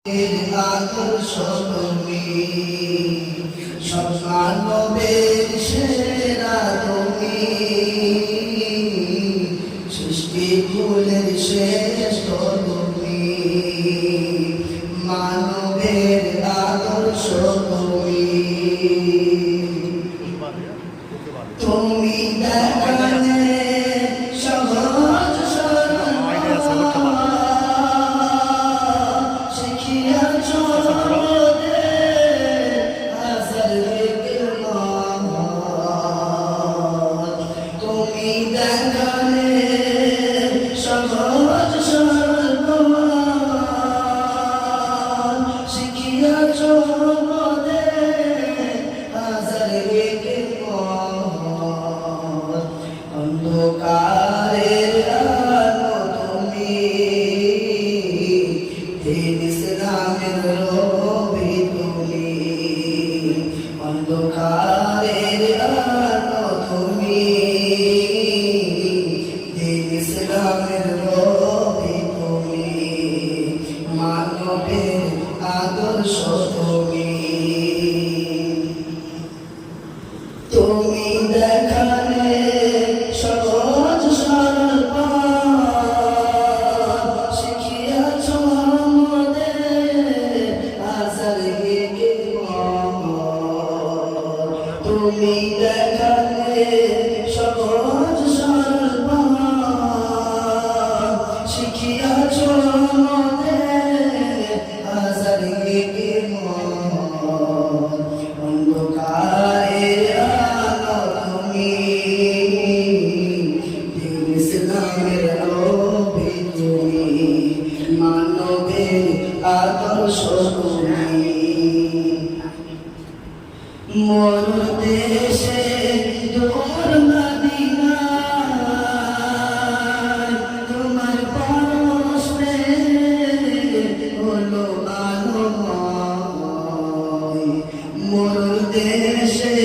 আদর্শ তুমি সব মানবের সেরা তুমি সৃষ্টি কুলের শ্রেষ্ঠ তুমি মানবের আদর্শ তুমি তুমি দেখালে সহজ অন্ধকারের আলো তুমি দিন ইসলামের রবি তুমি অন্ধকারের আলো তুমি দিন ইসলামের রবি তুমি মানবের আদর্শ তুমি তুমি দেখালে সহজ সরল পথ শিখিয়াছ আমাদের আসার কে তুমি দেখালে সহজ সরল পথ শিখিয়াছ আমাদের আসার কে অন্ধকারের আলো তুমি দিন ইসলামের রবি তুমি মানবের আদর্শ তুমি মোর দেশে দূর মদিনা তোমার পরশে হলো আলোময় মোর দেশে